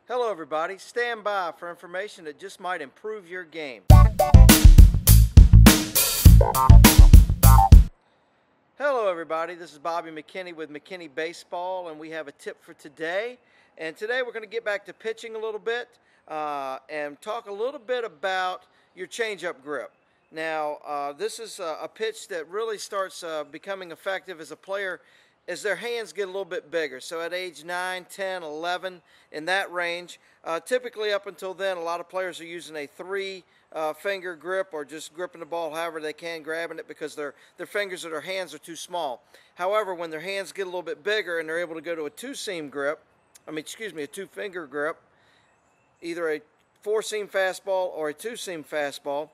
Hello everybody, stand by for information that just might improve your game. Hello everybody, this is Bobby McKinney with McKinney Baseball, and we have a tip for today. And today we're going to get back to pitching a little bit and talk a little bit about your changeup grip. Now this is a pitch that really starts becoming effective as a player as their hands get a little bit bigger. So at age 9, 10, 11, in that range. Typically up until then, a lot of players are using a three-finger grip or just gripping the ball however they can, grabbing it because their fingers or their hands are too small. However, when their hands get a little bit bigger and they're able to go to a two-finger grip, either a four-seam fastball or a two-seam fastball,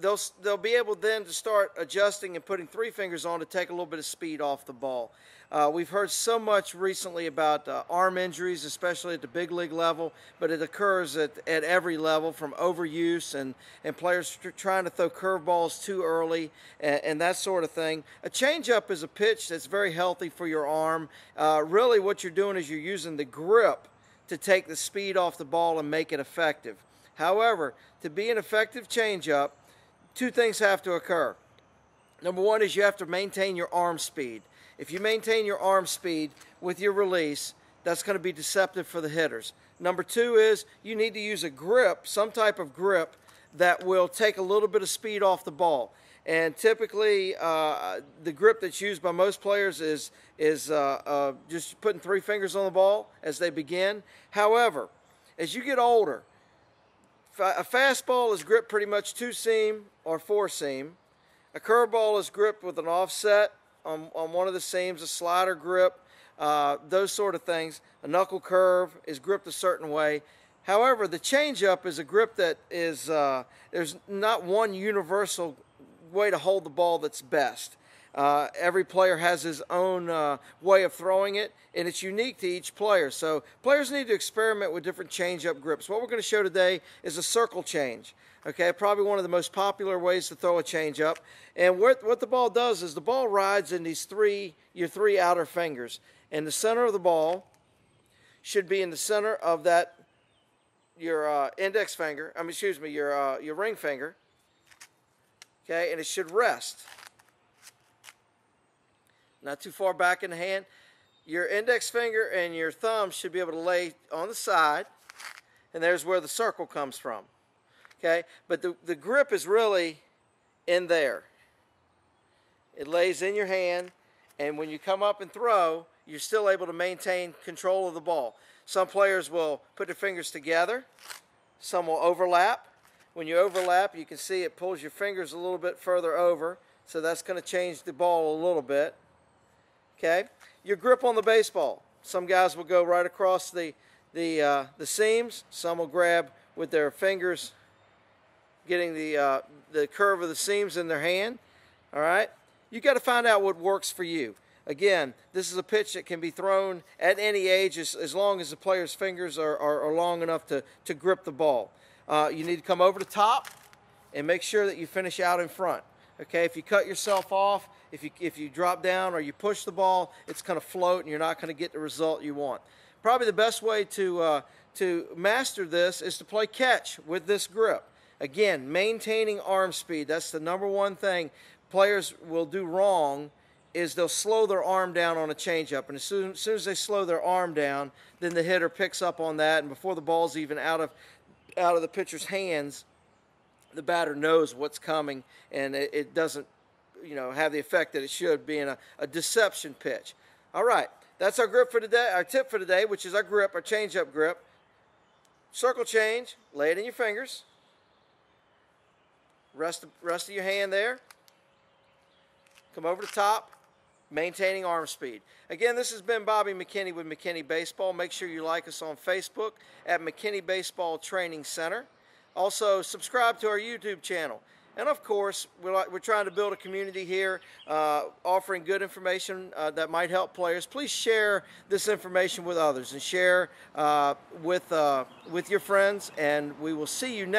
they'll be able then to start adjusting and putting three fingers on to take a little bit of speed off the ball. We've heard so much recently about arm injuries, especially at the big league level, but it occurs at every level, from overuse and players trying to throw curveballs too early and that sort of thing. A changeup is a pitch that's very healthy for your arm. Really what you're doing is you're using the grip to take the speed off the ball and make it effective. However, to be an effective changeup, two things have to occur. Number one is you have to maintain your arm speed. If you maintain your arm speed with your release, that's going to be deceptive for the hitters. Number two is you need to use a grip, some type of grip, that will take a little bit of speed off the ball. And typically, the grip that's used by most players is just putting three fingers on the ball as they begin. However, as you get older, a fastball is gripped pretty much two-seam or four-seam. A curveball is gripped with an offset on one of the seams, a slider grip, those sort of things. A knuckle curve is gripped a certain way. However, the changeup is a grip that is, there's not one universal way to hold the ball that's best. Every player has his own way of throwing it, and it's unique to each player. So players need to experiment with different change-up grips. What we're going to show today is a circle change. Okay, probably one of the most popular ways to throw a change-up. And what the ball does is the ball rides in your three outer fingers. And the center of the ball should be in the center of your index finger. Your ring finger. Okay, and it should rest. Not too far back in the hand. Your index finger and your thumb should be able to lay on the side, and there's where the circle comes from. Okay, but the grip is really in there. It lays in your hand, and when you come up and throw, you're still able to maintain control of the ball. Some players will put their fingers together. Some will overlap. When you overlap, you can see it pulls your fingers a little bit further over, so that's going to change the ball a little bit. Okay, your grip on the baseball. Some guys will go right across the seams. Some will grab with their fingers, getting the curve of the seams in their hand. All right, you got to find out what works for you. Again, this is a pitch that can be thrown at any age as long as the player's fingers are long enough to grip the ball. You need to come over the top and make sure that you finish out in front. Okay, if you cut yourself off, if you drop down or you push the ball, it's going to float and you're not going to get the result you want. Probably the best way to master this is to play catch with this grip. Again, maintaining arm speed. That's the number one thing players will do wrong, is they'll slow their arm down on a changeup. And as soon as they slow their arm down, then the hitter picks up on that, and before the ball's even out of the pitcher's hands, the batter knows what's coming, and it doesn't, have the effect that it should, being a deception pitch. All right, that's our grip for today. Our tip for today, which is our grip, our change-up grip. Circle change, lay it in your fingers. Rest of your hand there. Come over the top, maintaining arm speed. Again, this has been Bobby McKinney with McKinney Baseball. Make sure you like us on Facebook at McKinney Baseball Training Center. Also, subscribe to our YouTube channel. And of course, we're trying to build a community here, offering good information that might help players. Please share this information with others and share with your friends, and we will see you next